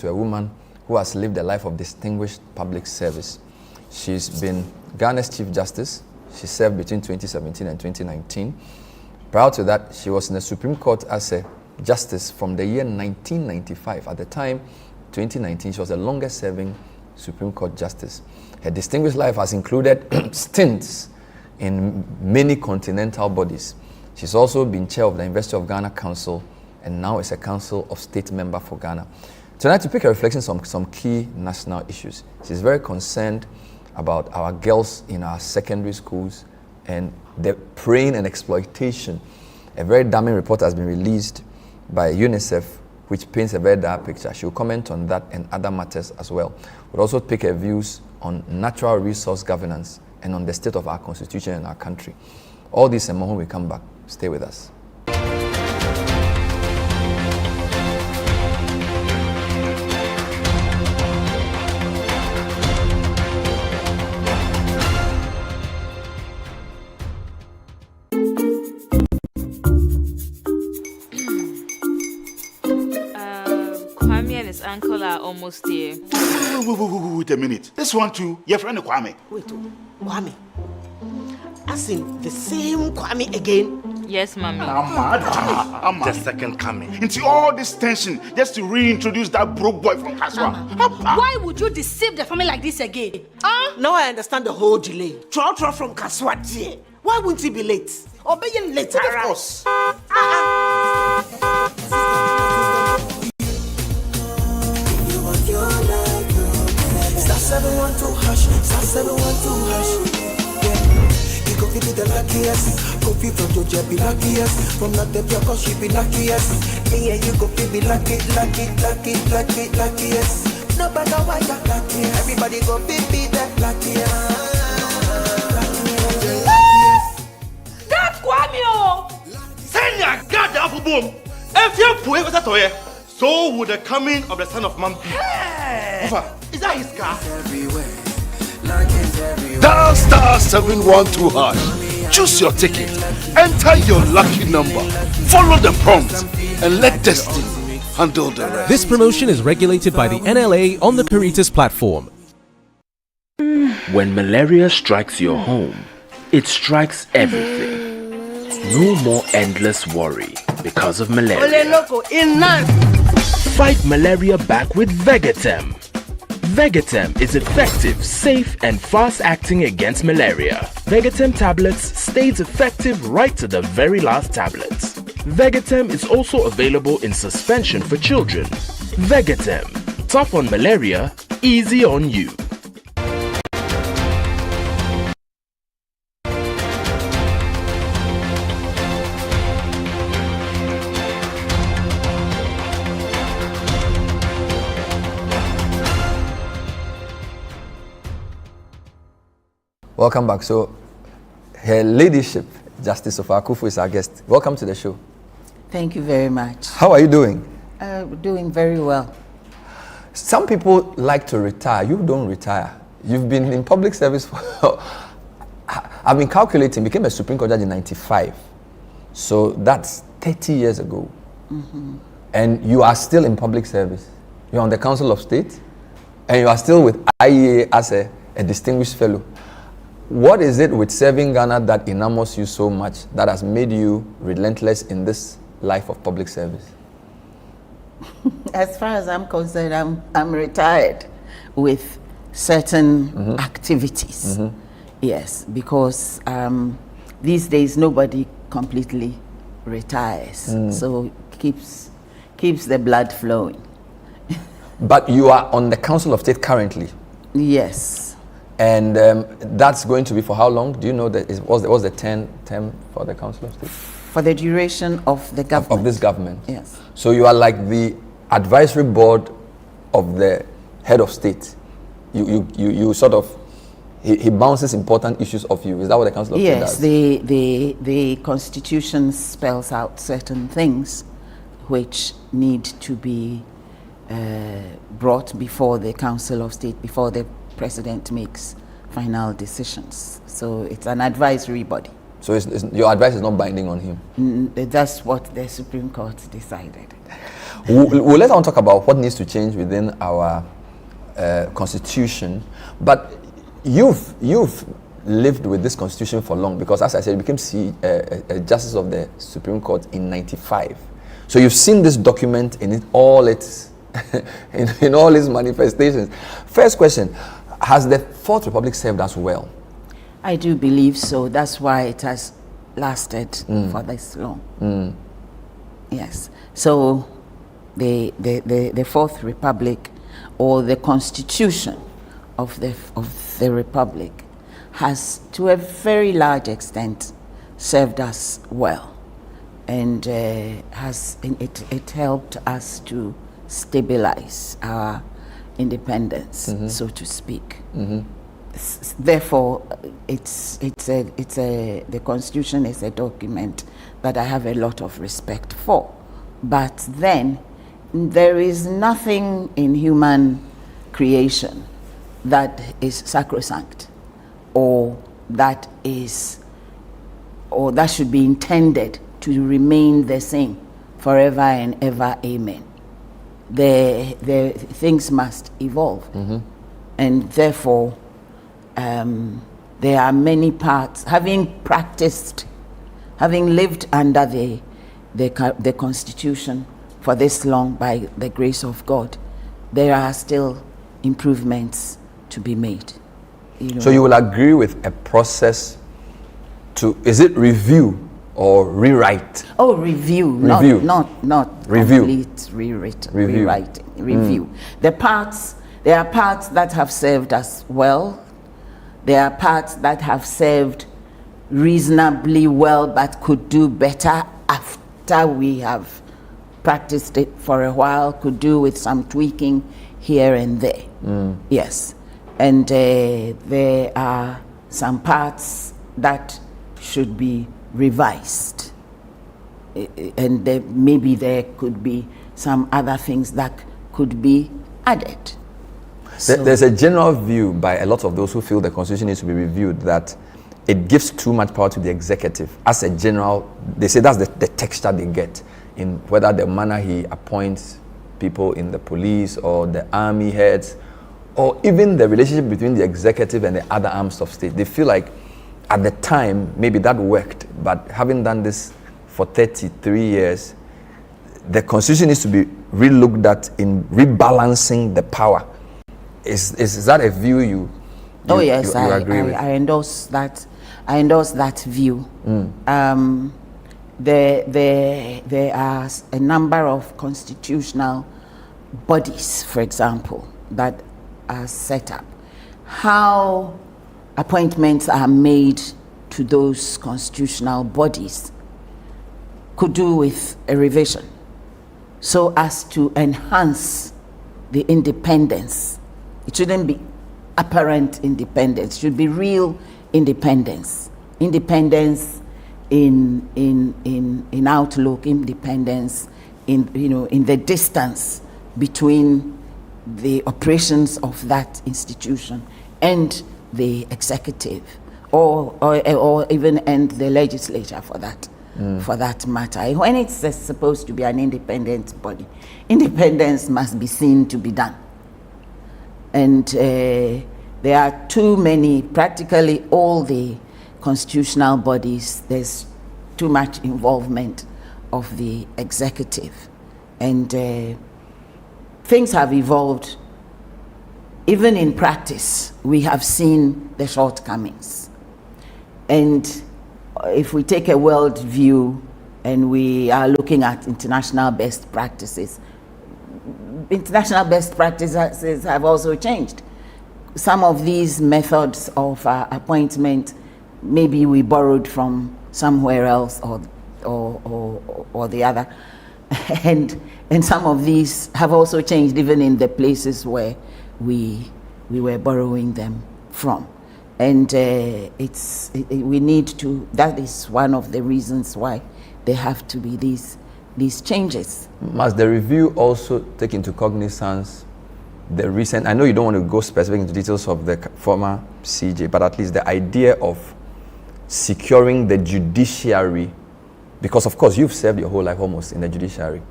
to a woman who has lived a life of distinguished public service. She's been Ghana's Chief Justice. She served between 2017 and 2019. Prior to that, she was in the Supreme Court as a justice from the year 1995. At the time, 2019, she was the longest serving Supreme Court justice. Her distinguished life has included stints in many continental bodies. She's also been chair of the University of Ghana Council and now is a Council of State member for Ghana. Tonight, to pick a reflection on some key national issues. She's very concerned about our girls in our secondary schools and the preying and exploitation. A very damning report has been released by UNICEF, which paints a very dark picture. She'll comment on that and other matters as well. We'll also take her views on natural resource governance and on the state of our constitution and our country. All this and more when we come back. Stay with us. Uncle are almost here. Wait a minute. This one too, your friend Kwame. Wait, Kwame. As in the same Kwame again? Yes, Mommy. The second coming. Into all this tension just to reintroduce that broke boy from Kaswa. Why would you deceive the family like this again? Now I understand the whole delay. Troll from Kaswa dear. Why wouldn't he be late? Or be late, of course. Star 712 hash, star 712 hash. Yeah, you go be the luckiest. Go be from Georgia, be luckiest. From Natepia, cause she be luckiest. Yeah, you go be luckiest. No matter why you're luckiest. Everybody go be the luckiest. That's Kwame! Send your God up boom. If you put it with a so would the coming of the Son of Man be. Hey. Is that his car? Dial star 712 hash. Choose your ticket. Enter your lucky number. Follow the prompts and let destiny handle the rest. This promotion is regulated by the NLA on the Peritas platform. When malaria strikes your home, it strikes everything. No more endless worry because of malaria. Fight malaria back with Vegetem. Vegetem is effective, safe, and fast-acting against malaria. Vegetem tablets stays effective right to the very last tablets. Vegetem is also available in suspension for children. Vegetem, tough on malaria, easy on you. Welcome back. So, Her Ladyship, Justice Sophia Akuffo, is our guest. Welcome to the show. Thank you very much. How are you doing? Doing very well. Some people like to retire. You don't retire. You've been in public service for... I've been calculating, became a Supreme Court judge in 95. So that's 30 years ago. Mm-hmm. And you are still in public service. You're on the Council of State. And you are still with IEA as a distinguished fellow. What is it with serving Ghana that enamors you so much, that has made you relentless in this life of public service? As far as I'm concerned, I'm retired with certain activities. Mm-hmm. Yes, because these days nobody completely retires, so keeps the blood flowing. But you are on the Council of State currently. Yes. And that's going to be for how long? Do you know that was the term for the Council of State? For the duration of the government. Of this government? Yes. So you are like the advisory board of the head of state. You sort of, he bounces important issues off you. Is that what the Council of State does? Yes, the Constitution spells out certain things which need to be brought before the Council of State, before the President makes final decisions. So it's an advisory body. So your advice is not binding on him? That's what the Supreme Court decided. We'll later on talk about what needs to change within our constitution. But you've lived with this constitution for long, because as I said, you became a justice of the Supreme Court in '95. So you've seen this document in all its in all its manifestations. First question: has the Fourth Republic served us well? I do believe so. That's why it has lasted for this long. Yes. So the Fourth Republic, or the Constitution of the Republic, has to a very large extent served us well, and it helped us to stabilize our independence, so to speak. Therefore, the Constitution is a document that I have a lot of respect for. But then, there is nothing in human creation that is sacrosanct, or that should be intended to remain the same forever and ever. Amen. The things must evolve, and therefore there are many parts. Having lived under the Constitution for this long, by the grace of God, there are still improvements to be made. So you will agree with a process to, is it review or rewrite? Oh, review. Not review. Complete rewriting. Review. There are parts that have served us well. There are parts that have served reasonably well, but could do better after we have practiced it for a while, could do with some tweaking here and there. Yes. And there are some parts that should be revised. And maybe there could be some other things that could be added. There's a general view by a lot of those who feel the Constitution needs to be reviewed that it gives too much power to the executive. As a general, they say that's the texture they get in whether the manner he appoints people in the police or the army heads, or even the relationship between the executive and the other arms of state. They feel like at the time, maybe that worked, but having done this for 33 years, the Constitution needs to be re-looked at in rebalancing the power. Is that a view you yes, you agree with? I endorse that. I endorse that view. There are a number of constitutional bodies, for example, that are set up. How appointments are made to those constitutional bodies could do with a revision, so as to enhance the independence. It shouldn't be apparent independence. It should be real independence. Independence in outlook, independence in the distance between the operations of that institution and the executive, or even and the legislature for that matter. When it's supposed to be an independent body, independence must be seen to be done. And there are too many, practically all the constitutional bodies, there's too much involvement of the executive. And things have evolved. Even in practice, we have seen the shortcomings. And if we take a world view and we are looking at international best practices have also changed. Some of these methods of appointment, maybe we borrowed from somewhere else or the other, and some of these have also changed even in the places where we were borrowing them from. And we need to. That is one of the reasons why there have to be these changes. Must the review also take into cognizance the recent, I know you don't want to go specific into details of the former CJ, but at least the idea of securing the judiciary, because of course you've served your whole life almost in the judiciary,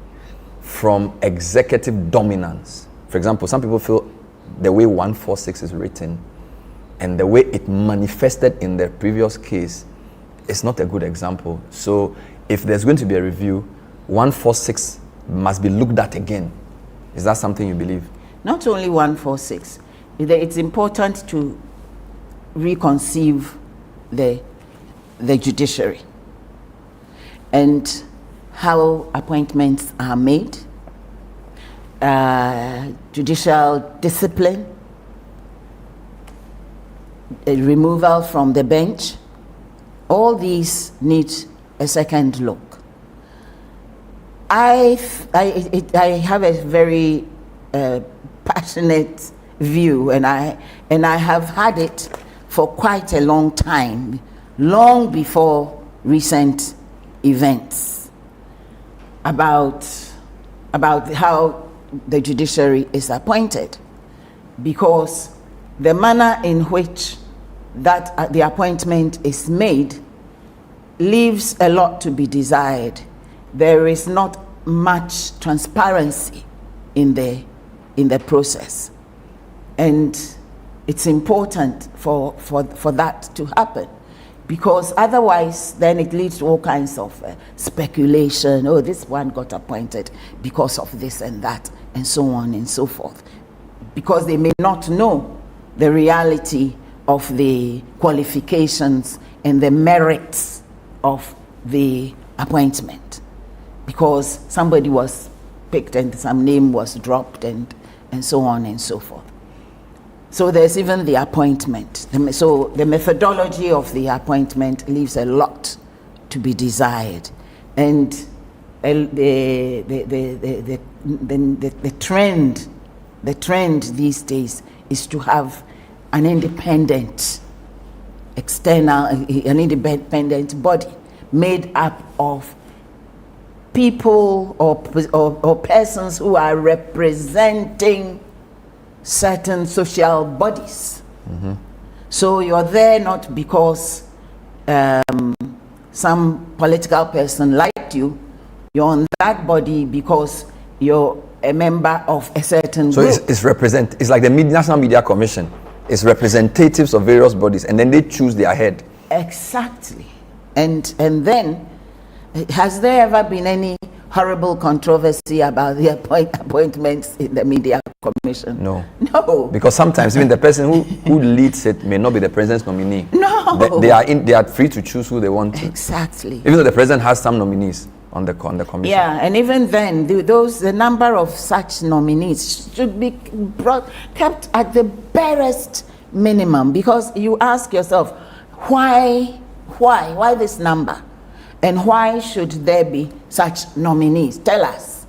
from executive dominance. For example, some people feel the way 146 is written and the way it manifested in the previous case is not a good example. So if there's going to be a review, 146 must be looked at again. Is that something you believe? Not only 146. It's important to reconceive the judiciary and how appointments are made, judicial discipline, removal from the bench. All these need a second look. I have a very passionate view, and I have had it for quite a long time, long before recent events, about how the judiciary is appointed, because the manner in which that the appointment is made leaves a lot to be desired. There is not much transparency in the process, and it's important for that to happen, because otherwise then it leads to all kinds of speculation. Oh, this one got appointed because of this and that, and so on and so forth, because they may not know the reality of the qualifications and the merits of the appointment, because somebody was picked and some name was dropped and so on and so forth. So there's even the appointment. So the methodology of the appointment leaves a lot to be desired. And the trend these days is to have an independent independent body made up of people or persons who are representing certain social bodies. Mm-hmm. So you're there not because some political person liked you. You're on that body because you're a member of a certain group. So it's like the National Media Commission. It's representatives of various bodies, and then they choose their head. Exactly. And then, has there ever been any horrible controversy about the appointments in the Media Commission? No. No. Because sometimes even the person who leads it may not be the president's nominee. No. They are free to choose who they want to. Exactly. Even though the president has some nominees on the commission. Yeah, and even then, the number of such nominees should be kept at the barest minimum, because you ask yourself, why this number? And why should there be such nominees? Tell us.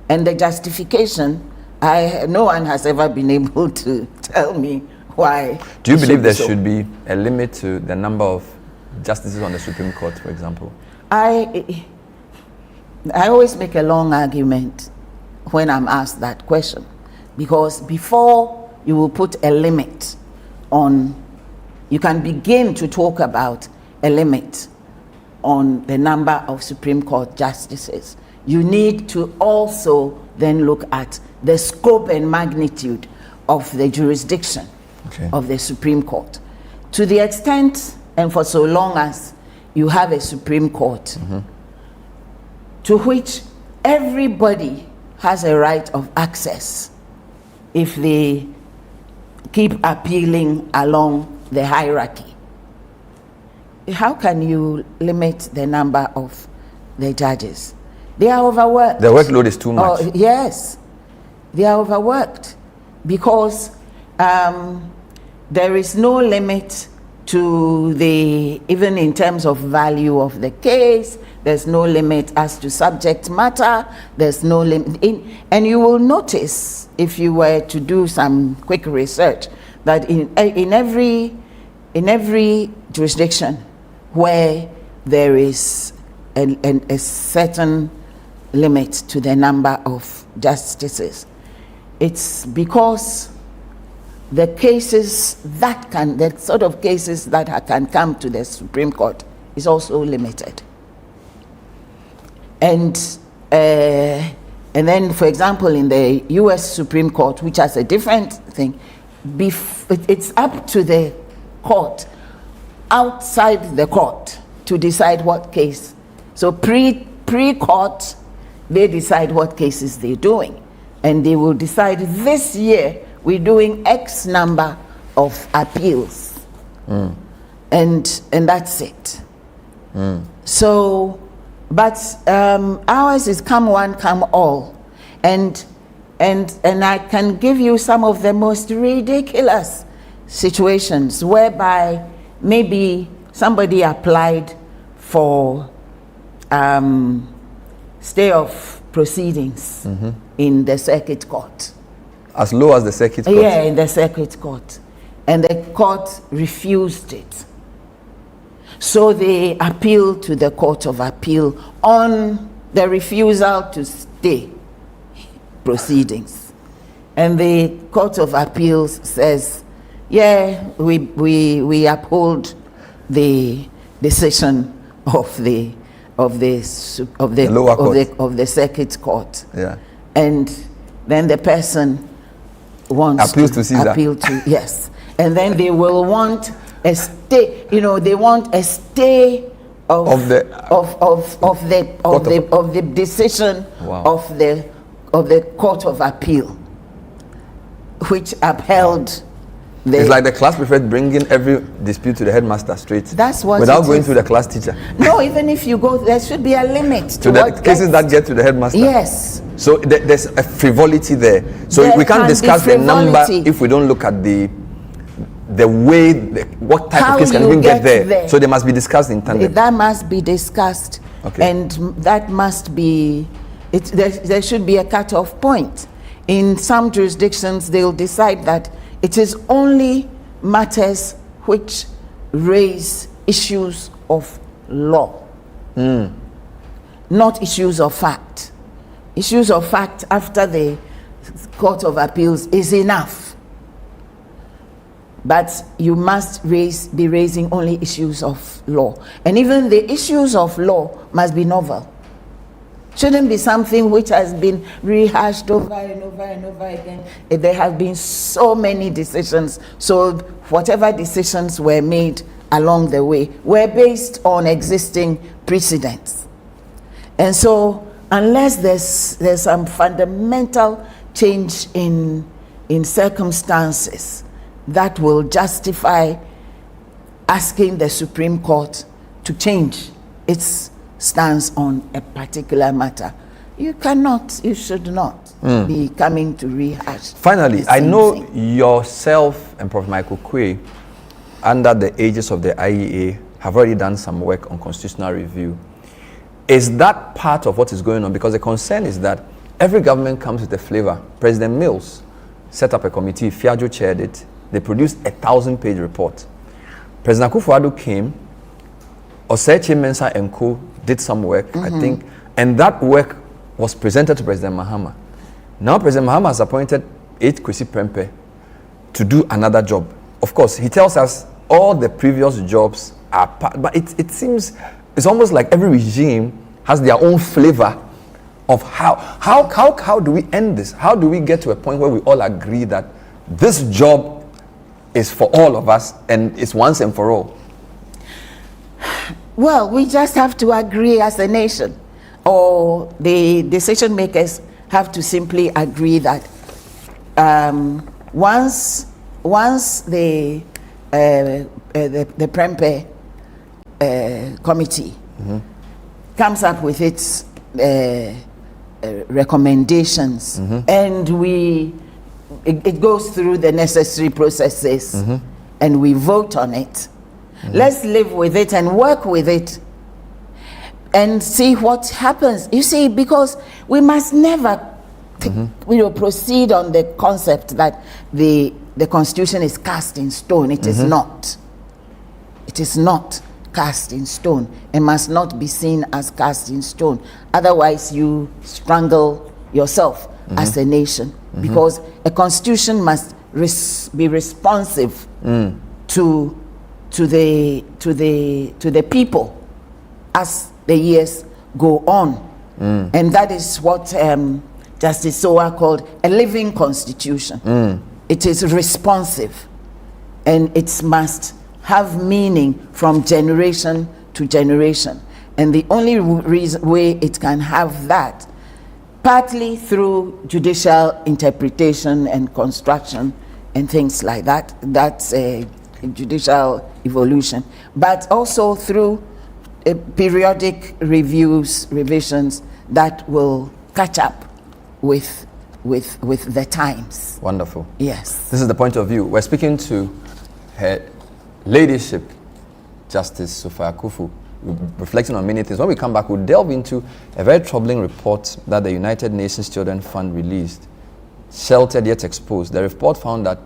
And the justification, no one has ever been able to tell me why. Do you believe there should be a limit to the number of justices on the Supreme Court, for example? I always make a long argument when I'm asked that question, because before you will put a limit on, you can begin to talk about a limit on the number of Supreme Court justices, you need to also then look at the scope and magnitude of the jurisdiction of the Supreme Court. To the extent, and for so long as you have a Supreme Court, to which everybody has a right of access if they keep appealing along the hierarchy, how can you limit the number of the judges? They are overworked. The workload is too much. Yes, they are overworked, because there is no limit to even in terms of value of the case. There's no limit as to subject matter. There's no limit. And you will notice, if you were to do some quick research, that in every jurisdiction where there is a certain limit to the number of justices, it's because the sort of cases that can come to the Supreme Court is also limited. And And then, for example, in the U.S. Supreme Court, which has a different thing, it's up to the court, outside the court, to decide what case. So pre-court, they decide what cases they're doing. And they will decide, this year, we're doing X number of appeals. And that's it. So, but ours is come one, come all. And I can give you some of the most ridiculous situations whereby maybe somebody applied for stay of proceedings in the circuit court. As low as the circuit court? Yeah, in the circuit court. And the court refused it. So they appealed to the Court of Appeal on the refusal to stay proceedings. And the Court of Appeals says, yeah, we uphold the decision of the circuit court. Yeah. And then the person wants appeals to Caesar. Appeal to, yes. And then they will want a stay, they want a stay of the decision of the Court of Appeal, which upheld it's like the class prefect bringing every dispute to the headmaster straight. That's what without going through the class teacher. No, even if you go, there should be a limit to the cases that get to the headmaster. Yes. So there's a frivolity there. So There we can't can discuss be the number frivolity. if we don't look at the way, what type How of case can you we get get there. there. So they must be discussed in tandem. That must be discussed. Okay. And that must be, there should be a cut-off point. In some jurisdictions, they'll decide that it is only matters which raise issues of law, not issues of fact. Issues of fact after the Court of Appeals is enough. But you must be raising only issues of law. And even the issues of law must be novel. Shouldn't be something which has been rehashed over and over and over again. There have been so many decisions. So whatever decisions were made along the way were based on existing precedents. And so unless there's some fundamental change in circumstances that will justify asking the Supreme Court to change its stance on a particular matter, you should not be coming to rehash. Finally, I know yourself and Prof. Michael Quay, under the aegis of the IEA, have already done some work on constitutional review. Is that part of what is going on? Because the concern is that every government comes with a flavor. President Mills set up a committee, Fiajo chaired it. They produced a 1,000-page report. President Akuffo came, Osechi Mensah and co. did some work, I think, and that work was presented to President Mahama. Now President Mahama has appointed H. Kwesi Prempeh to do another job. Of course, he tells us all the previous jobs are part, but it seems it's almost like every regime has their own flavor of how do we end this? How do we get to a point where we all agree that this job is for all of us and it's once and for all? Well, we just have to agree as a nation, or the decision makers have to simply agree that once the Prempeh committee comes up with its recommendations and it goes through the necessary processes and we vote on it, let's live with it and work with it and see what happens. You see, because we must never proceed on the concept that the Constitution is cast in stone. It is not. It is not cast in stone. It must not be seen as cast in stone. Otherwise, you strangle yourself as a nation, because a constitution must be responsive to the people as the years go on, and that is what Justice Sowa called a living constitution. It is responsive, and it must have meaning from generation to generation. And the only way it can have that, partly through judicial interpretation and construction and things like that, that's a judicial evolution, but also through periodic reviews, revisions that will catch up with the times. Wonderful. Yes. This is the point of view. We're speaking to Her Ladyship, Justice Sophia Akuffo, reflecting on many things. When we come back, we'll delve into a very troubling report that the United Nations Children's Fund released, Sheltered Yet Exposed. The report found that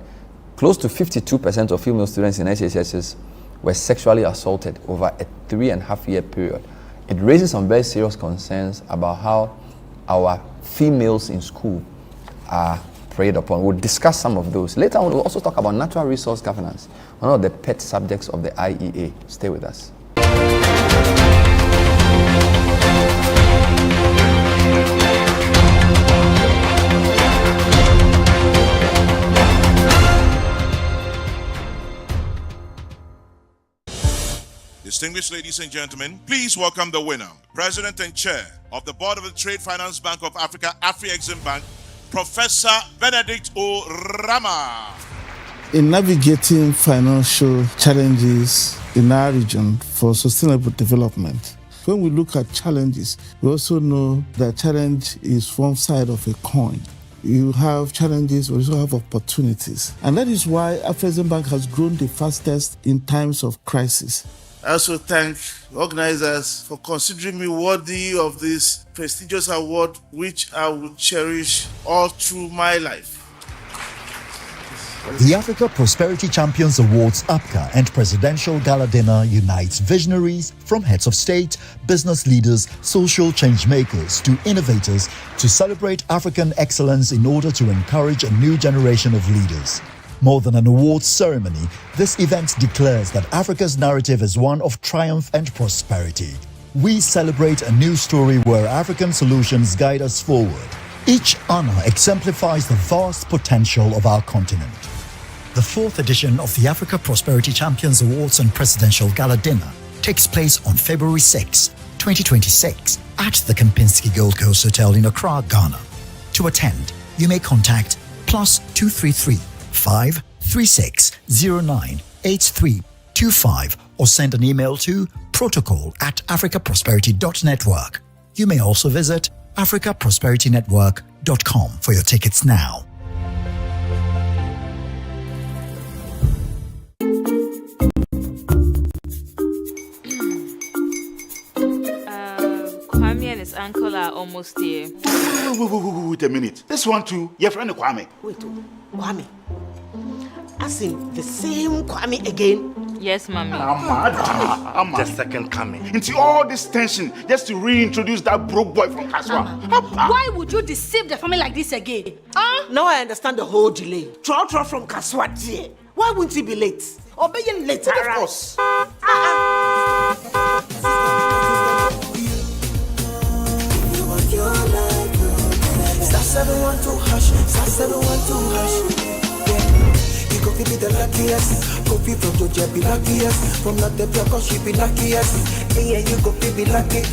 close to 52% of female students in HSSs were sexually assaulted over a 3.5-year period. It raises some very serious concerns about how our females in school are preyed upon. We'll discuss some of those. Later on, we'll also talk about natural resource governance, one of the pet subjects of the IEA. Stay with us. Distinguished ladies and gentlemen, please welcome the winner, President and Chair of the Board of the Trade Finance Bank of Africa, Afri-Exim Bank, Professor Benedict O. Rama. In navigating financial challenges in our region for sustainable development, when we look at challenges, we also know that challenge is one side of a coin. You have challenges, we also have opportunities. And that is why Afri-Exim Bank has grown the fastest in times of crisis. I also thank organizers for considering me worthy of this prestigious award, which I will cherish all through my life. The Africa Prosperity Champions Awards APCA and Presidential Gala Dinner unites visionaries from heads of state, business leaders, social change makers to innovators to celebrate African excellence in order to encourage a new generation of leaders. More than an awards ceremony, this event declares that Africa's narrative is one of triumph and prosperity. We celebrate a new story where African solutions guide us forward. Each honor exemplifies the vast potential of our continent. The 4th edition of the Africa Prosperity Champions Awards and Presidential Gala Dinner takes place on February 6, 2026 at the Kempinski Gold Coast Hotel in Accra, Ghana. To attend, you may contact +233 536 098325 or send an email to protocol@africaprosperity.network. You may also visit africaprosperitynetwork.com for your tickets now. Kwame and his uncle are almost here. Wait a minute. This one too, your friend Kwame. Wait, Kwame. As in the same Kwame again? Yes, Mommy. I'm the second coming. Into all this tension just to reintroduce that broke boy from Kaswa. Why would you deceive the family like this again? Now I understand the whole delay. Troll from Kaswa. Why wouldn't he be late? Obeying later. Of course. Star 712 hash, star 712 hash. You go be the luckiest. Coffee from Georgia be luckiest. From Natepia, cause she be luckiest. Yeah, you go be luckiest.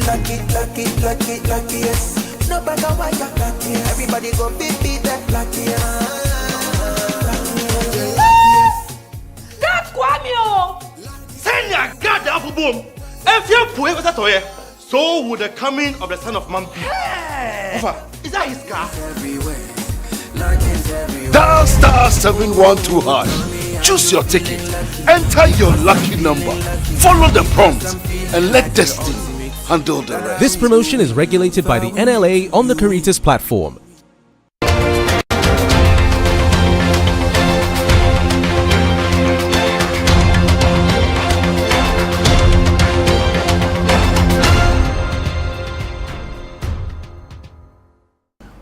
No matter why you're luckiest. Everybody go be the luckiest. That's Kwame! Send your God the apple boom. If you put it with a so would the coming of the Son of Man be. Is that his car? Dial star 712 #. Choose your ticket. Enter your lucky number. Follow the prompts and let destiny handle the rest. This promotion is regulated by the NLA on the Caritas platform.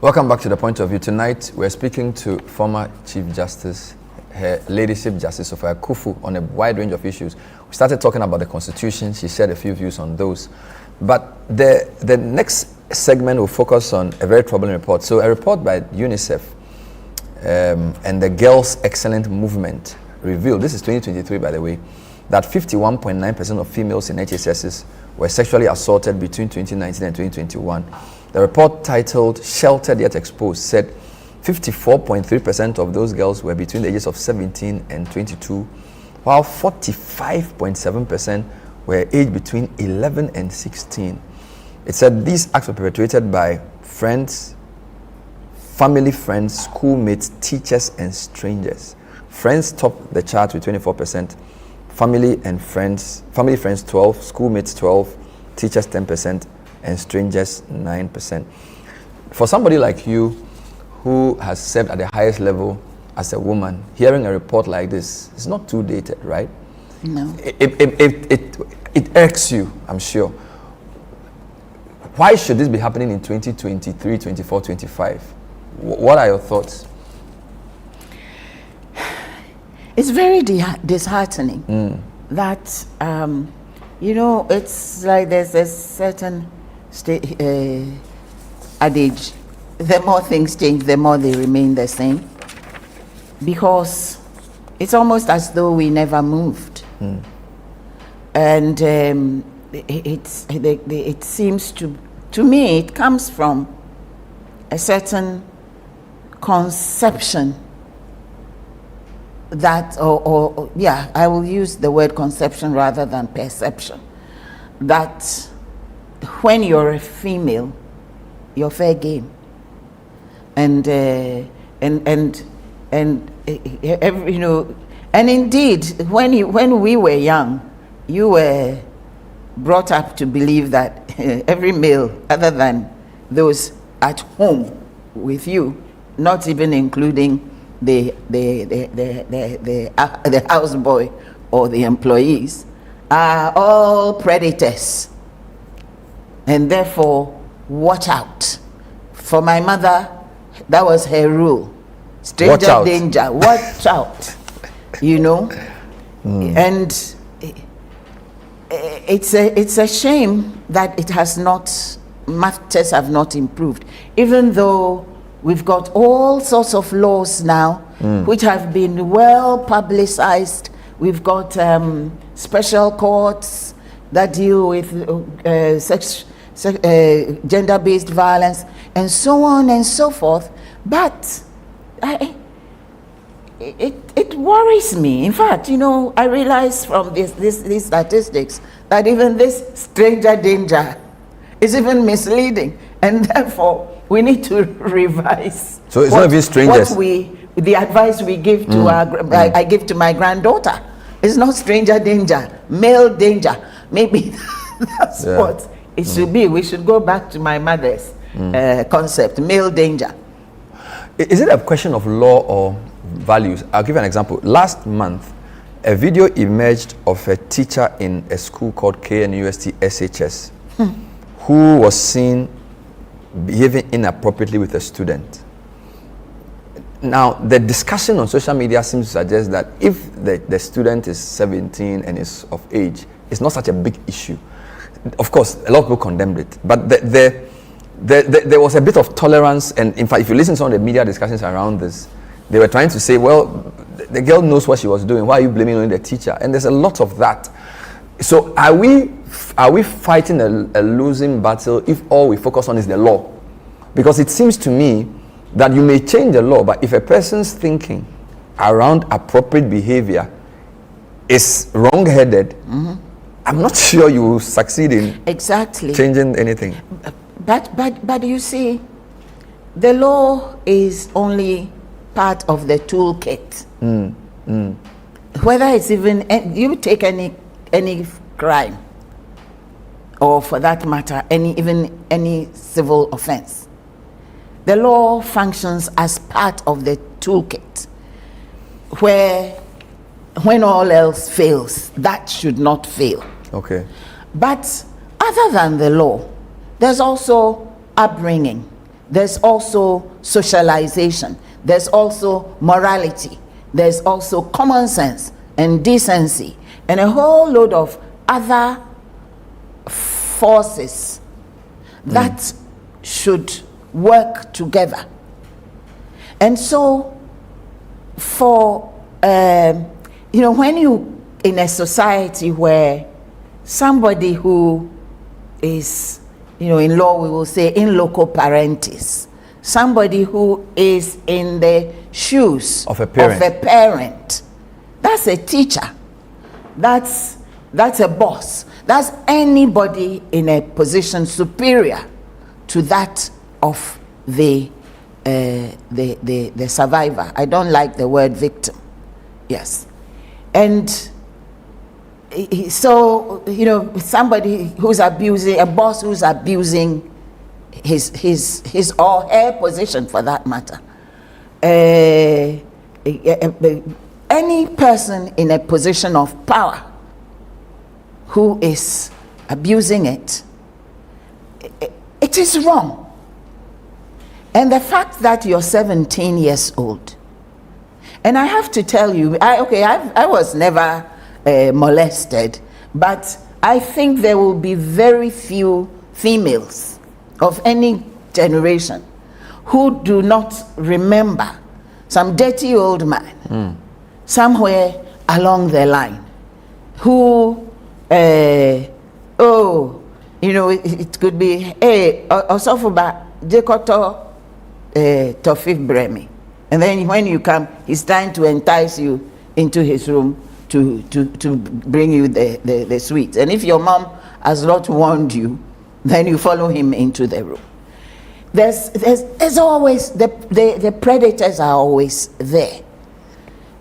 Welcome back to The Point of View. Tonight, we're speaking to former Chief Justice, Her Ladyship Justice Sophia Akuffo, on a wide range of issues. We started talking about the Constitution. She shared a few views on those. But the next segment will focus on a very troubling report. So a report by UNICEF and the Girls Excellent Movement revealed, this is 2023 by the way, that 51.9% of females in HSSs were sexually assaulted between 2019 and 2021. The report, titled Sheltered Yet Exposed, said 54.3% of those girls were between the ages of 17 and 22, while 45.7% were aged between 11 and 16. It said these acts were perpetrated by friends, family friends, schoolmates, teachers, and strangers. Friends topped the chart with 24%, family friends 12%, schoolmates 12%, teachers 10%, and strangers 9%. For somebody like you who has served at the highest level as a woman, hearing a report like this is not too dated, right? No. It irks you, I'm sure. Why should this be happening in 2023, 24, 25? What are your thoughts? It's very disheartening that, it's like there's a certain adage, the more things change, the more they remain the same. Because it's almost as though we never moved. And it seems to me, it comes from a certain conception that, I will use the word conception rather than perception, that when you're a female, you're fair game, and indeed, when we were young, you were brought up to believe that every male, other than those at home with you, not even including the houseboy or the employees, are all predators, and therefore watch out. For my mother, that was her rule: stranger danger, watch out. And it's a shame that matters have not improved, even though we've got all sorts of laws now which have been well publicized. We've got special courts that deal with gender-based violence and so on and so forth. But it worries me. In fact, I realize from these statistics that even this stranger danger is even misleading, and therefore we need to revise. So it's not even strangers. The advice we give to I give to my granddaughter. It's not stranger danger, male danger. Maybe that's what it should be. We should go back to my mother's concept, male danger. Is it a question of law or values? I'll give you an example. Last month, a video emerged of a teacher in a school called KNUST SHS who was seen behaving inappropriately with a student. Now, the discussion on social media seems to suggest that if the student is 17 and is of age, it's not such a big issue. Of course, a lot of people condemned it, but there was a bit of tolerance, and in fact, if you listen to some of the media discussions around this, they were trying to say, well, the girl knows what she was doing, why are you blaming only the teacher? And there's a lot of that. So are we fighting a losing battle if all we focus on is the law? Because it seems to me that you may change the law, but if a person's thinking around appropriate behavior is wrong-headed, I'm not sure you will succeed in changing anything. But you see, the law is only part of the toolkit. Whether it's even, you take any crime, or for that matter, any civil offense, the law functions as part of the toolkit, where when all else fails, that should not fail. Okay. But other than the law, there's also upbringing, there's also socialization, there's also morality, there's also common sense and decency, and a whole load of other forces that should work together. And so, for, when you, in a society where somebody who is, in law we will say in loco parentis, somebody who is in the shoes of a parent, that's a teacher, that's a boss, that's anybody in a position superior to that of the survivor. I don't like the word victim. Yes. And so, somebody who's abusing, a boss who's abusing his or her position, for that matter. Any person in a position of power who is abusing it, it is wrong. And the fact that you're 17 years old, and I have to tell you, I was never molested, but I think there will be very few females of any generation who do not remember some dirty old man somewhere along the line who, it could be, hey, Osofuba Jekoto Tofif Bremi. And then when you come, he's trying to entice you into his room to bring you the sweets. And if your mom has not warned you, then you follow him into the room. There's always, the predators are always there.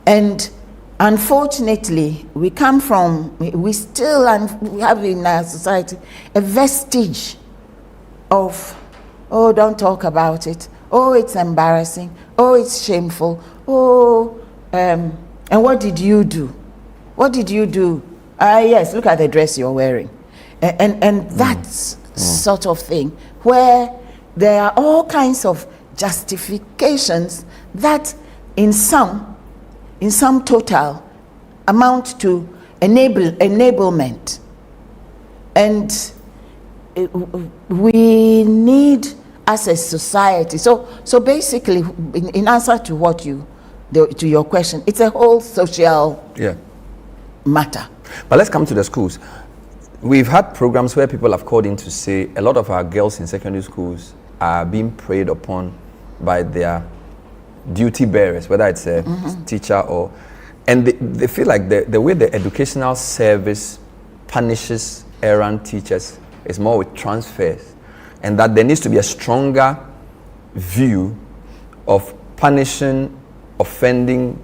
And unfortunately, we still have in our society a vestige of, oh, don't talk about it. Oh, it's embarrassing. Oh, it's shameful. Oh, and what did you do? What did you do? Yes, look at the dress you're wearing. And that sort of thing, where there are all kinds of justifications that in some total amount to enablement. And we need, as a society, so basically, in answer to to your question, it's a whole social matter. But let's come to the schools. We've had programs where people have called in to say a lot of our girls in secondary schools are being preyed upon by their duty bearers, whether it's a teacher or, and they feel like the way the educational service punishes errant teachers is more with transfers, and that there needs to be a stronger view of punishing offending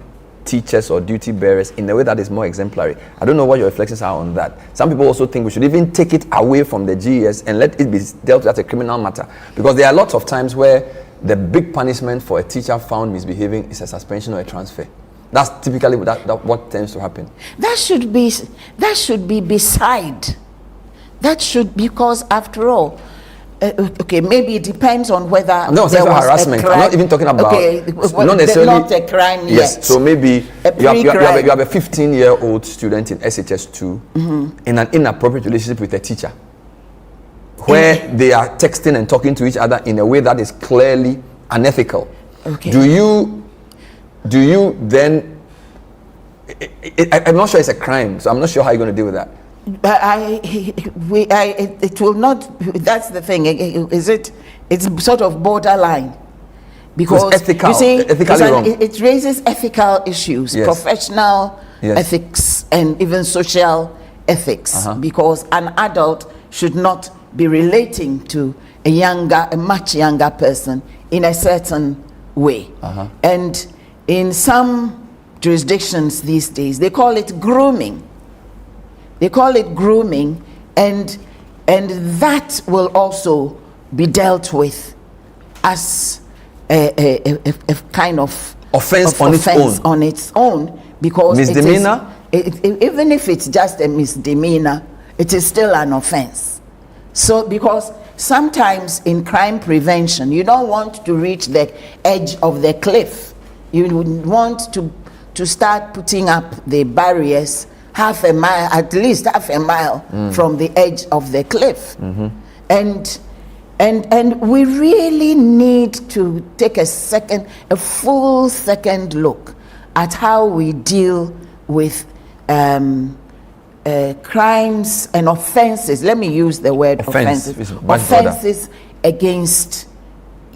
teachers or duty bearers in a way that is more exemplary. I don't know what your reflections are on that. Some people also think we should even take it away from the GES and let it be dealt with as a criminal matter, because there are lots of times where the big punishment for a teacher found misbehaving is a suspension or a transfer. That's typically what tends to happen. That should be beside. That should, because after all, okay, maybe it depends on whether no, there was harassment. A crime. I'm not even talking about not necessarily not a crime yet. Yes, so maybe you have a 15-year-old student in SHS2 in an inappropriate relationship with a teacher, where they are texting and talking to each other in a way that is clearly unethical. Okay. Do you then? I'm not sure it's a crime, so I'm not sure how you're going to deal with that. It will not. That's the thing. It's sort of borderline, because it's ethical, you see, ethically wrong. It raises ethical issues, professional ethics, and even social ethics, because an adult should not be relating to a much younger person in a certain way. And in some jurisdictions these days, they call it grooming. And that will also be dealt with as a kind of offense on its own, because misdemeanor. Even if it's just a misdemeanor, it is still an offense. So, because sometimes in crime prevention, you don't want to reach the edge of the cliff. You would want to start putting up the barriers at least half a mile from the edge of the cliff. And And we really need to take a full second look at how we deal with crimes and offenses. Let me use the word offenses. Offenses against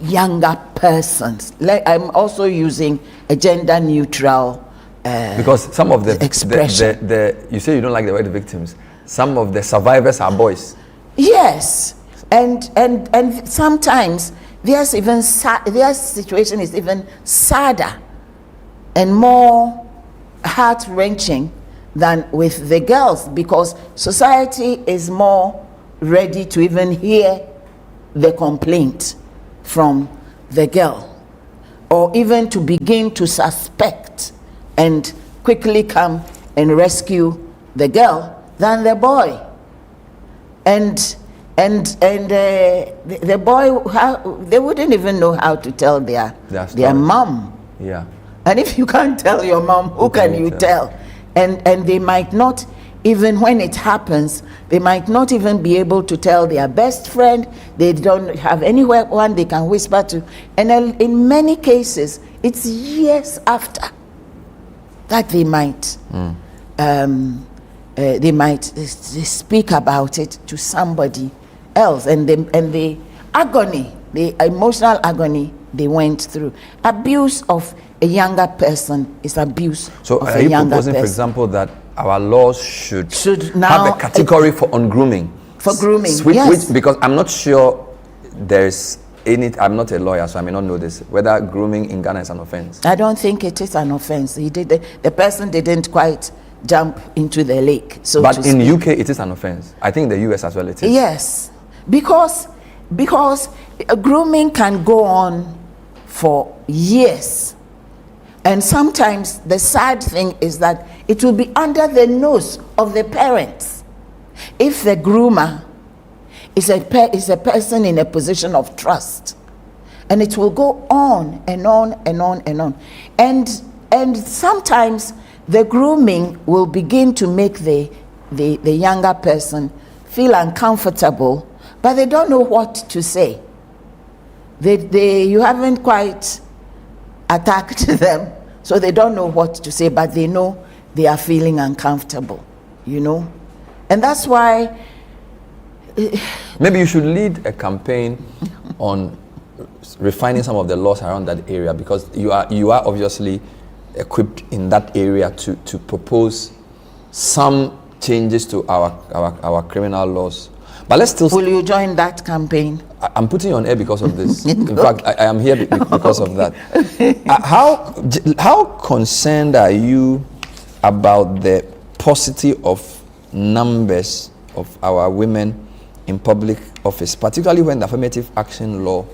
younger persons. I'm also using a gender neutral because some of the expression. You say you don't like the word victims. Some of the survivors are boys. Yes, and sometimes their situation is even sadder and more heart-wrenching than with the girls, because society is more ready to even hear the complaint from the girl, or even to begin to suspect and quickly come and rescue the girl than the boy. And the boy, they wouldn't even know how to tell their mom. Yeah. And if you can't tell your mom, who can you tell? And they might not even, when it happens, they might not even be able to tell their best friend. They don't have anyone they can whisper to. And in many cases, it's years after that they might speak about it to somebody else, and the agony, the emotional agony they went through. Abuse of a younger person is abuse So of are a you younger proposing, person. for example, that our laws should now have a category for grooming? For grooming, Which, because I'm not sure there's any, I'm not a lawyer, so I may not know this, whether grooming in Ghana is an offense. I don't think it is an offense. The person didn't quite jump into the lake. So but in UK, it is an offense. I think in the US as well it is. Yes, because grooming can go on for years. And sometimes the sad thing is that it will be under the nose of the parents. If the groomer is a person in a position of trust, and it will go on and on and on and on. And sometimes the grooming will begin to make the younger person feel uncomfortable, but they don't know what to say. You haven't quite attacked them, so they don't know what to say, but they know they are feeling uncomfortable, and that's why maybe you should lead a campaign on refining some of the laws around that area, because you are obviously equipped in that area to propose some changes to our criminal laws. But let's still. Will you join that campaign? I'm putting you on air because of this. In fact, I am here because of that. How concerned are you about the paucity of numbers of our women in public office, particularly when the affirmative action law,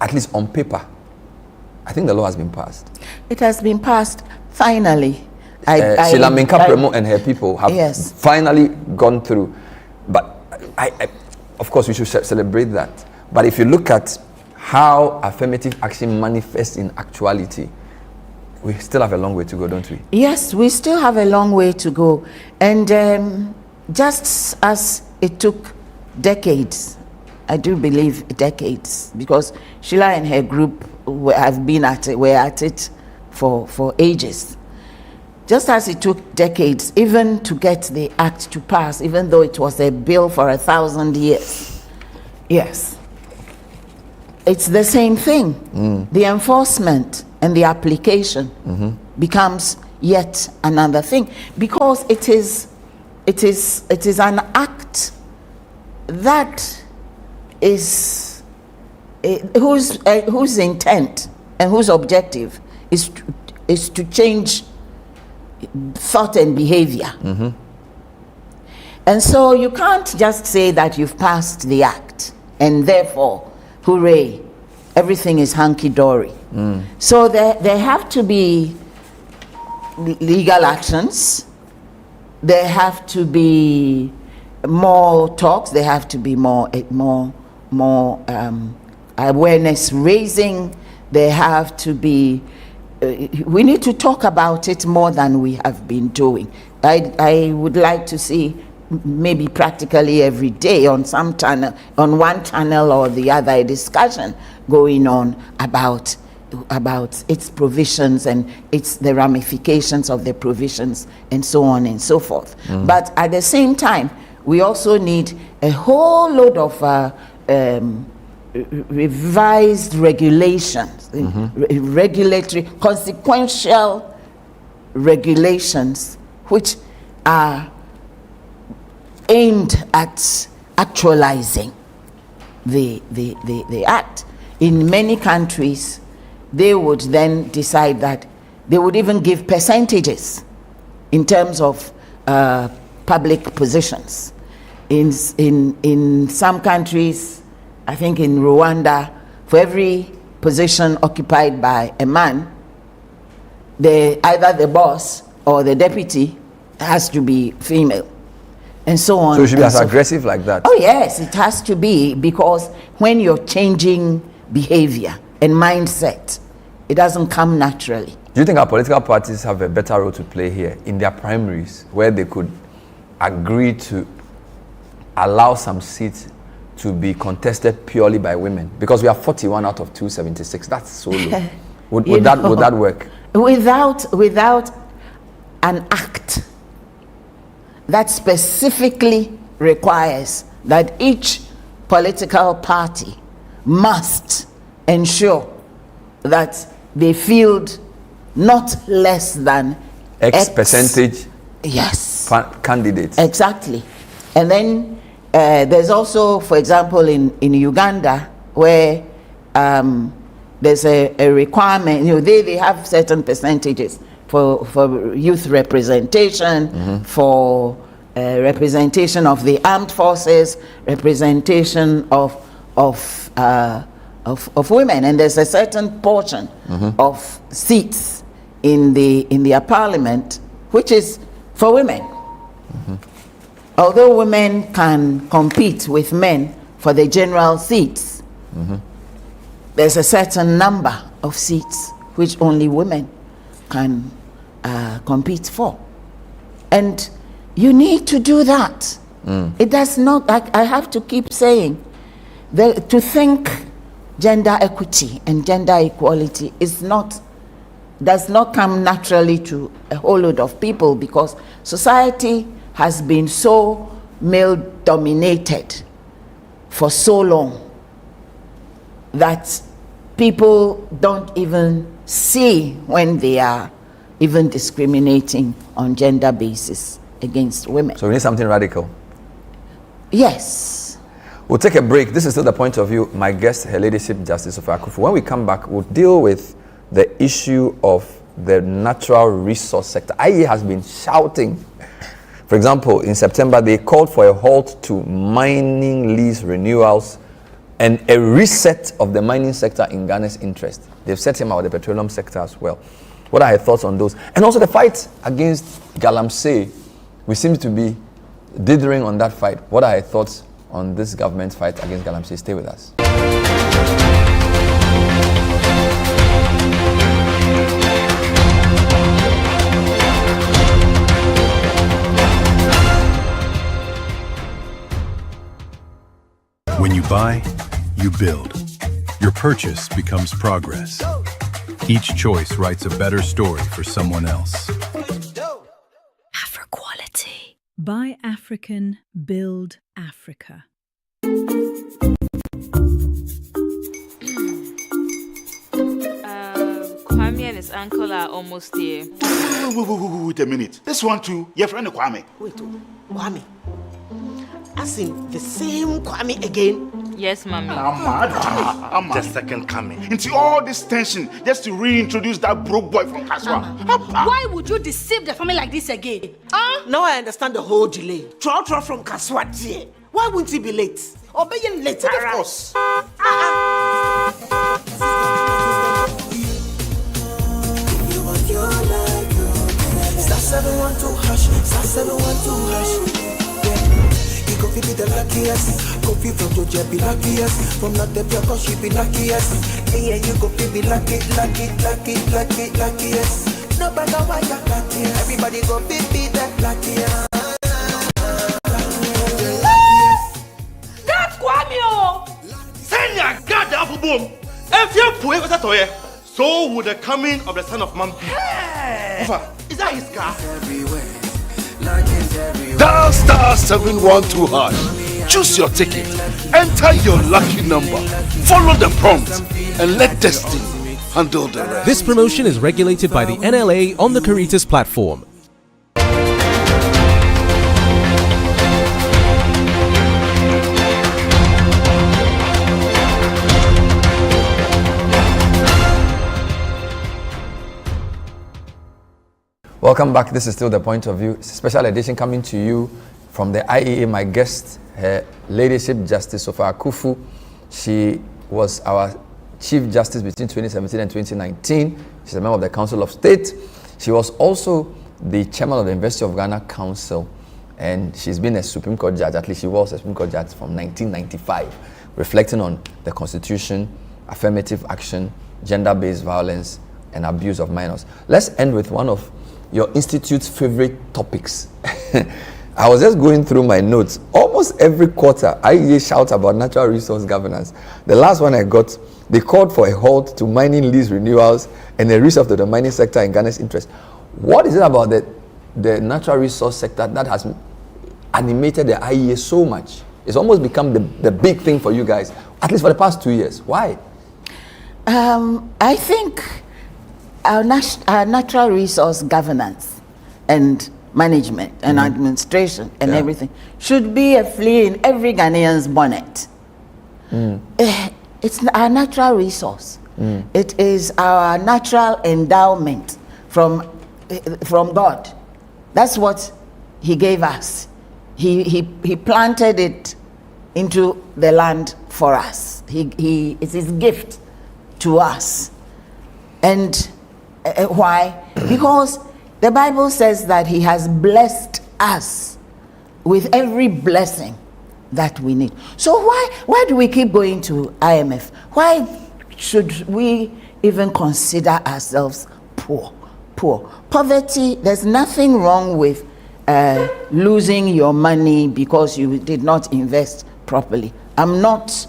at least on paper, I think the law has been passed. It has been passed finally. Sheila Minka Premo and her people have finally gone through. But I, of course, we should celebrate that. But if you look at how affirmative action manifests in actuality, we still have a long way to go, don't we? Yes, we still have a long way to go. And just as it took decades, I do believe decades, because Sheila and her group were at it for ages. Just as it took decades even to get the act to pass, even though it was a bill for 1,000 years. Yes. It's the same thing. The enforcement and the application becomes yet another thing, because it is an act that is whose intent and whose objective is to change thought and behavior. And so you can't just say that you've passed the act and therefore, hooray, everything is hunky-dory. So there have to be legal actions, there have to be more talks, there have to be more awareness raising, there have to be we need to talk about it more than we have been doing. I would like to see maybe practically every day on some channel, on one channel or the other, a discussion going on about its provisions and the ramifications of the provisions and so on and so forth. But at the same time, we also need a whole load of revised regulations, regulatory, consequential regulations, which are aimed at actualizing the act. In many countries, they would then decide that they would even give percentages in terms of public positions. In some countries, I think in Rwanda, for every position occupied by a man, either the boss or the deputy has to be female, and so on. So it should be as aggressive like that? Oh yes, it has to be, because when you're changing behavior and mindset, it doesn't come naturally. Do you think our political parties have a better role to play here in their primaries, where they could agree to allow some seats to be contested purely by women? Because we are 41 out of 276. That's so low. Would that work? Without an act that specifically requires that each political party must ensure that they field not less than X percentage candidates. Exactly. And then there's also, for example, in Uganda, where there's a requirement, they have certain percentages for youth representation, for representation of the armed forces, representation of women, and there's a certain portion of seats in their parliament which is for women. Although women can compete with men for the general seats, there's a certain number of seats which only women can compete for, and you need to do that. It does not, I have to keep saying, to think gender equity and gender equality does not come naturally to a whole load of people, because society has been so male dominated for so long that people don't even see when they are even discriminating on gender basis against women. So we need something radical. Yes. We'll take a break. This is still the point of view. My guest, Her Ladyship Justice Sophia Akuffo. When we come back, we'll deal with the issue of the natural resource sector. IE has been shouting. For example, in September, they called for a halt to mining lease renewals and a reset of the mining sector in Ghana's interest. They've set him out the petroleum sector as well. What are your thoughts on those? And also the fight against Galamsey. We seem to be dithering on that fight. What are your thoughts on this government's fight against Galamsey? Stay with us. When you buy, you build. Your purchase becomes progress. Each choice writes a better story for someone else. Afro-quality. Buy African, build Africa. Kwame and his uncle are almost here. Wait a minute. This one too, your friend Kwame. Wait, Kwame. As in the same Kwame again? Yes, Mommy. I'm mad. The second coming. Into all this tension just to reintroduce that broke boy from Kaswa. Why would you deceive the family like this again? Now I understand the whole delay. Troll from Kaswa. Why wouldn't he be late? Or be late, of course. Star 712 hash, star 712 hash. Coffee be the luckiest. Coffee from Georgia be luckiest. From Natepia, cause she be luckiest. Yeah, you go be luckiest. No matter why you're luckiest. Everybody go be the luckiest. toye, so would the coming of the Son of Man be. Is that his car? Dial star 712 hash. Choose your ticket. Enter your lucky number. Follow the prompts and let destiny handle the rest. This promotion is regulated by the NLA on the Caritas platform. Welcome back. This is still The Point of View. It's a special edition coming to you from the IEA. My guest, Her Ladyship Justice Sophia Akuffo. She was our Chief Justice between 2017 and 2019. She's a member of the Council of State. She was also the Chairman of the University of Ghana Council, and she's been a Supreme Court judge. At least she was a Supreme Court judge from 1995, reflecting on the Constitution, affirmative action, gender-based violence, and abuse of minors. Let's end with one of your institute's favorite topics. I was just going through my notes. Almost every quarter, I shout about natural resource governance. The last one I got, they called for a halt to mining lease renewals and a reset of the mining sector in Ghana's interest. What is it about the natural resource sector that has animated the IEA so much? It's almost become the big thing for you guys, at least for the past 2 years. Why? I think our natural resource governance and management and administration and everything should be a flea in every Ghanaian's bonnet. It's our natural resource. It is our natural endowment from God. That's what He gave us. He planted it into the land for us. It's His gift to us. And why? Because the Bible says that He has blessed us with every blessing that we need. So why do we keep going to IMF? Why should we even consider ourselves poor? Poverty, there's nothing wrong with losing your money because you did not invest properly. I'm not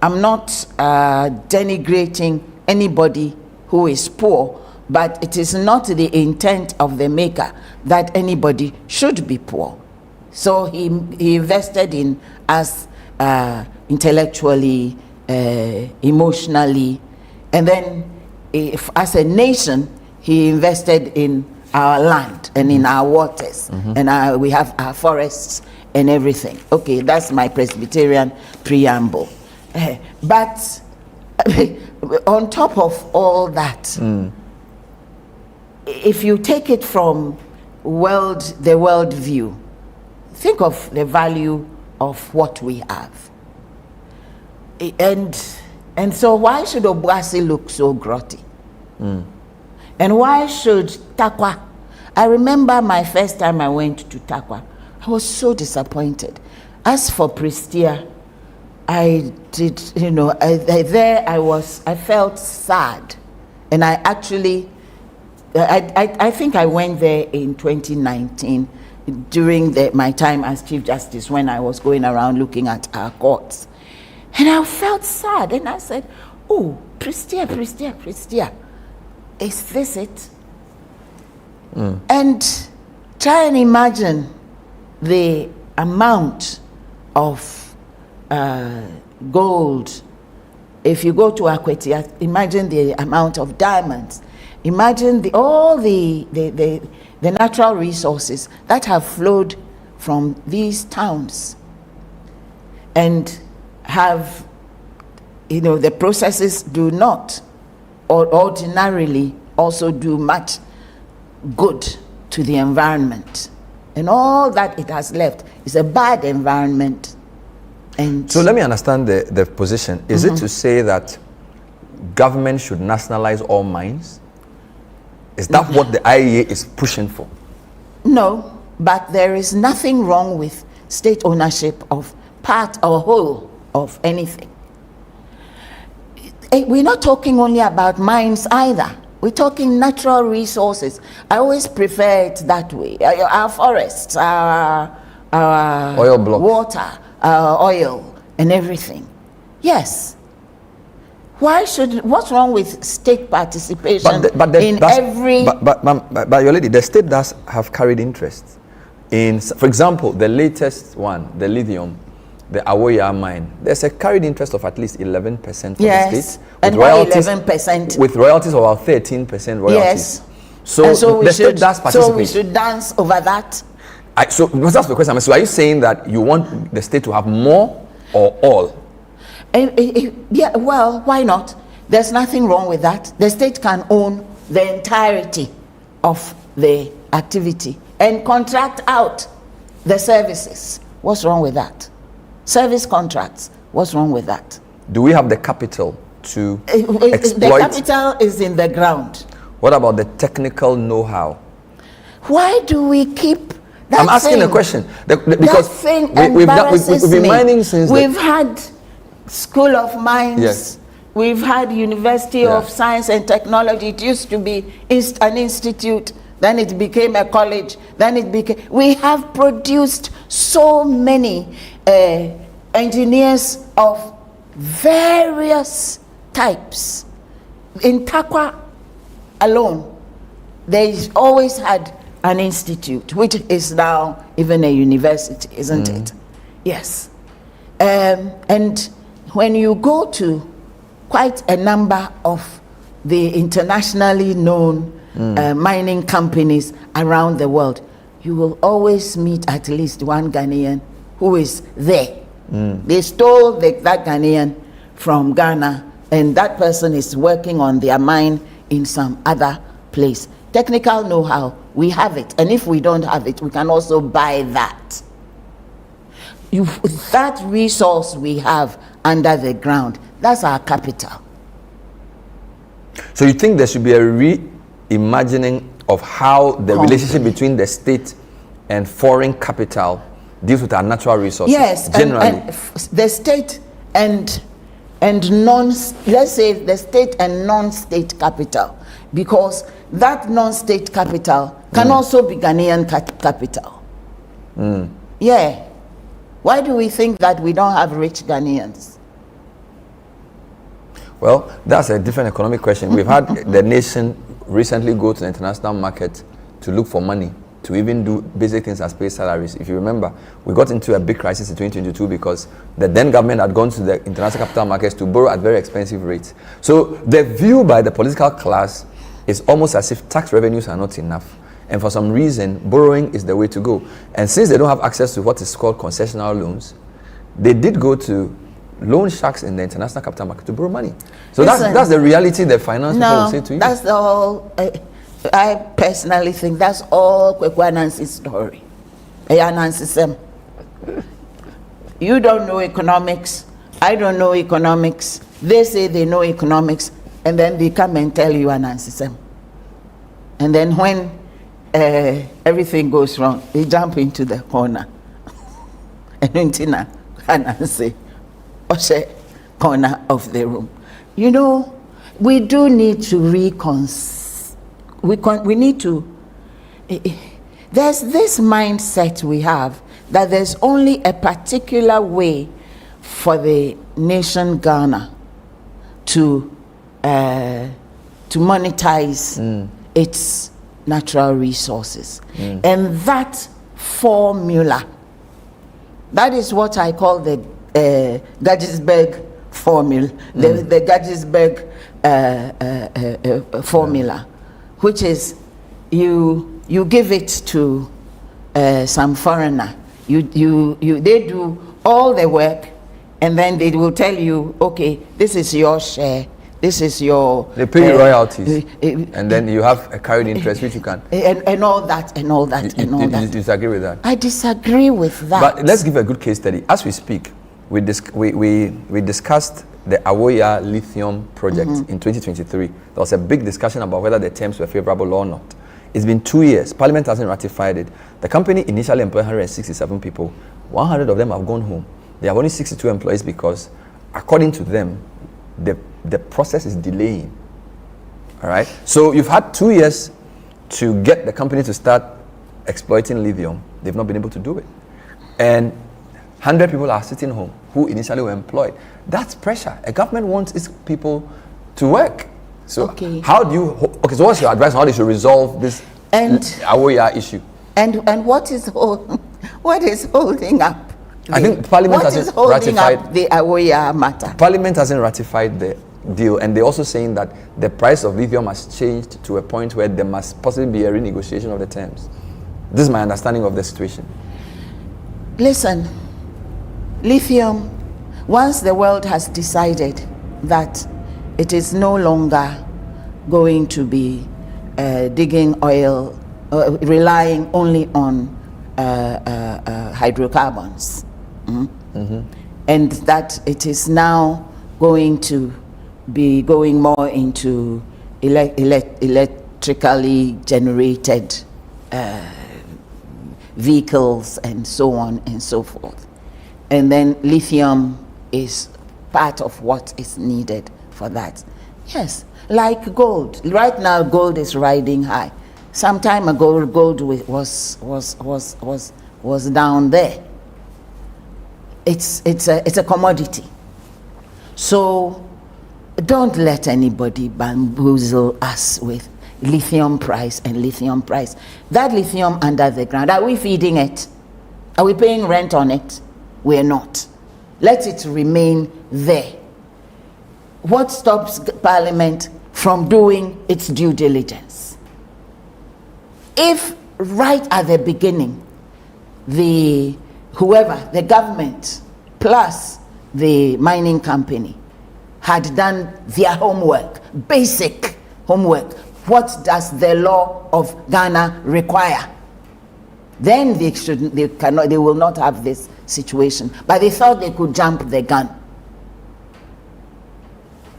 denigrating anybody who is poor, but it is not the intent of the maker that anybody should be poor. So he invested in us intellectually, emotionally, and then if, as a nation, he invested in our land and in our waters, and we have our forests and everything. Okay, that's my Presbyterian preamble. But on top of all that, if you take it from the world view, think of the value of what we have. And so why should Obuasi look so grotty? And why should Takwa? I remember my first time I went to Takwa. I was so disappointed. As for Prestia, I did, I felt sad. And I actually, I think I went there in 2019 during my time as Chief Justice, when I was going around looking at our courts. And I felt sad. And I said, oh, Prestia. Is this it? And try and imagine the amount of gold. If you go to Akwetia, imagine the amount of diamonds. Imagine all the natural resources that have flowed from these towns and have, the processes do not or ordinarily also do much good to the environment. And all that it has left is a bad environment. And so let me understand the position. Is it to say that government should nationalize all mines? Is that what the IEA is pushing for? No, but there is nothing wrong with state ownership of part or whole of anything. We're not talking only about mines either. We're talking natural resources. I always prefer it that way. Our forests, our oil blocks, water, oil, and everything. Yes. What's wrong with state participation But your lady, the state does have carried interest in, for example, the latest one, the Lithium, the Awoya mine. There's a carried interest of at least 11% for the state. And why 11%? With royalties of about 13% royalties. Yes. So the state does participate. So we should dance over that. So that's the question. So are you saying that you want the state to have more or all? Yeah, well, why not? There's nothing wrong with that. The state can own the entirety of the activity and contract out the services. What's wrong with that? Service contracts. What's wrong with that? Do we have the capital to exploit? The capital is in the ground. What about the technical know-how? Why do we keep that I'm asking a question. Because we've been mining since... We've had School of Mines. Yes. We've had University of Science and Technology. It used to be an institute. Then it became a college. Then it became... We have produced so many engineers of various types. In Takwa alone, they've always had an institute, which is now even a university, isn't it? Yes. And when you go to quite a number of the internationally known mining companies around the world, you will always meet at least one Ghanaian who is there. They stole that Ghanaian from Ghana, and that person is working on their mine in some other place. Technical know-how, we have it, and if we don't have it, we can also buy that. That resource we have under the ground, that's our capital. So you think there should be a reimagining of how the relationship between the state and foreign capital deals with our natural resources? Yes, generally. and the state and let's say the state and non-state capital, because that non-state capital can also be Ghanaian capital. Yeah. Why do we think that we don't have rich Ghanaians? Well, that's a different economic question. We've had the nation recently go to the international market to look for money, to even do basic things as pay salaries. If you remember, we got into a big crisis in 2022 because the then government had gone to the international capital markets to borrow at very expensive rates. So the view by the political class is almost as if tax revenues are not enough. And for some reason, borrowing is the way to go. And since they don't have access to what is called concessional loans, they did go to loan sharks in the international capital market to borrow money. So that's the reality the finance people will say to you. That's all. I personally think that's all Kwekwa Nancy's story. You don't know economics. I don't know economics. They say they know economics, and then they come and tell you an answer. And then when everything goes wrong, they jump into the corner. And say, corner of the room. You know, we do need to we need to, there's this mindset we have that there's only a particular way for the nation Ghana to monetize its natural resources. And that formula, that is what I call the Gettysburg formula, the Gettysburg formula, which is you give it to some foreigner. They do all the work, and then they will tell you, okay, this is your share. This is your... They pay royalties, and then you have a carried interest, which you can... And all that. You disagree with that? I disagree with that. But let's give a good case study. As we speak, we discussed the Awoya Lithium project in 2023. There was a big discussion about whether the terms were favorable or not. It's been 2 years. Parliament hasn't ratified it. The company initially employed 167 people. 100 of them have gone home. They have only 62 employees because, according to them, the process is delaying. All right. So you've had 2 years to get the company to start exploiting lithium. They've not been able to do it. And 100 people are sitting home who initially were employed. That's pressure. A government wants its people to work. So how do you, so what's your advice on how they should resolve this Awoya issue? And what is holding up? I think Parliament hasn't ratified the Awoya matter. Parliament hasn't ratified the deal, and they're also saying that the price of lithium has changed to a point where there must possibly be a renegotiation of the terms. This is my understanding of the situation. Listen, lithium, once the world has decided that it is no longer going to be digging oil, relying only on hydrocarbons, and that it is now going to be going more into electrically generated vehicles and so on and so forth. And then lithium is part of what is needed for that. Yes, like gold. Right now, gold is riding high. Some time ago, gold was down there. It's a commodity. So don't let anybody bamboozle us with lithium price and lithium price. That lithium under the ground, are we feeding it? Are we paying rent on it? We're not. Let it remain there. What stops Parliament from doing its due diligence? If right at the beginning, the government plus the mining company had done their homework, basic homework, what does the law of Ghana require? Then they will not have this situation. But they thought they could jump the gun.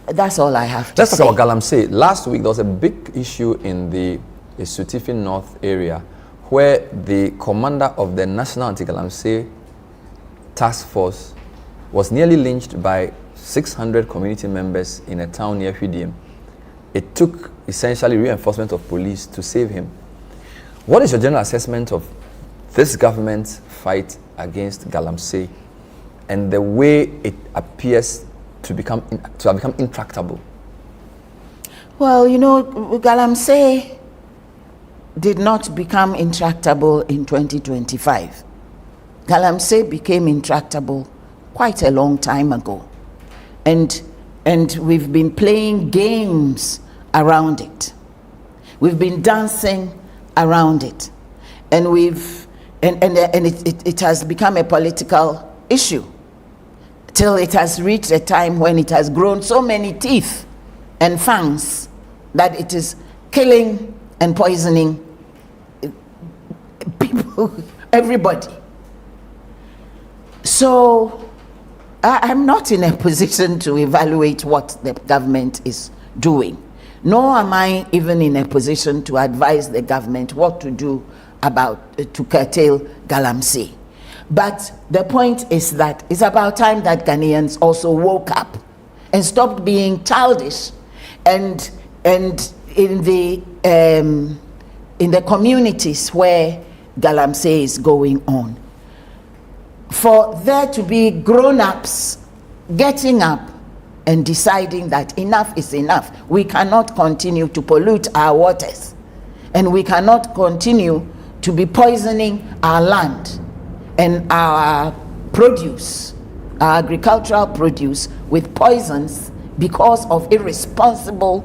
That's all I have to say. Let's talk about Galamsey. Last week there was a big issue in the Sutifi North area where the commander of the National Anti-Galamsey Task Force was nearly lynched by 600 community members in a town near Hwidiam. It took essentially reinforcement of police to save him. What is your general assessment of this government's fight against Galamsey and the way it appears to have become intractable? Well, you know, Galamsey did not become intractable in 2025. Galamsey became intractable quite a long time ago. And we've been playing games around it. We've been dancing around it. And it has become a political issue till it has reached a time when it has grown so many teeth and fangs that it is killing and poisoning people, everybody. So I'm not in a position to evaluate what the government is doing, nor am I even in a position to advise the government what to do to curtail Galamsey. But the point is that it's about time that Ghanaians also woke up and stopped being childish, and in the communities where Galamsey is going on, for there to be grown-ups getting up and deciding that enough is enough. We cannot continue to pollute our waters, and we cannot continue to be poisoning our land and our produce, our agricultural produce, with poisons because of irresponsible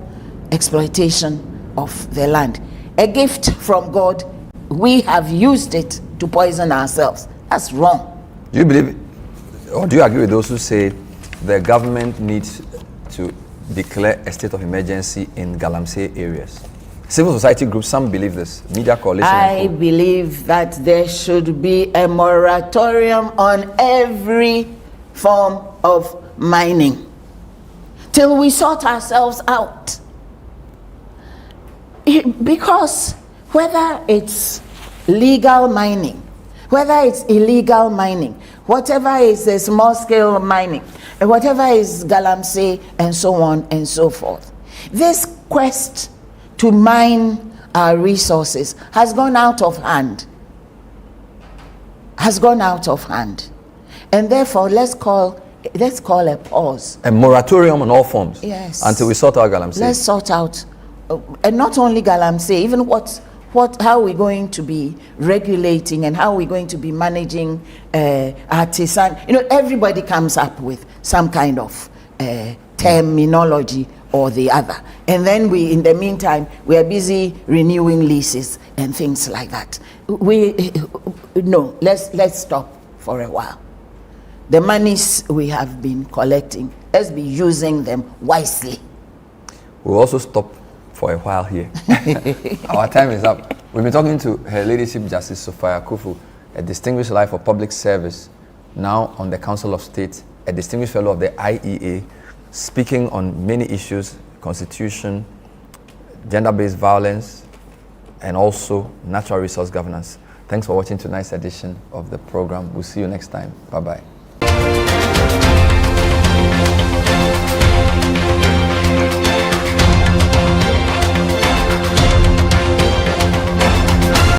exploitation of the land. A gift from God, we have used it to poison ourselves. That's wrong. Do you believe, or do you agree with those who say the government needs to declare a state of emergency in Galamsey areas? Civil society groups, some believe this. Media coalition. I believe that there should be a moratorium on every form of mining till we sort ourselves out. Because whether it's legal mining, whether it's illegal mining, whatever is a small scale mining, and whatever is Galamsey and so on and so forth, this quest to mine our resources has gone out of hand. And therefore, let's call a pause. A moratorium on all forms. Yes. Until we sort out Galamsey. Let's sort out, and not only Galamsey, even how we're going to be regulating and how we're going to be managing artisan. Everybody comes up with some kind of terminology or the other. And then in the meantime, we are busy renewing leases and things like that. Let's stop for a while. The monies we have been collecting, let's be using them wisely. We'll also stop for a while here. Our time is up. We've been talking to Her Ladyship Justice Sophia Akuffo, a distinguished life of public service, now on the Council of State, a distinguished fellow of the IEA, speaking on many issues, constitution, gender-based violence, and also natural resource governance. Thanks for watching tonight's edition of the program. We'll see you next time. Bye-bye.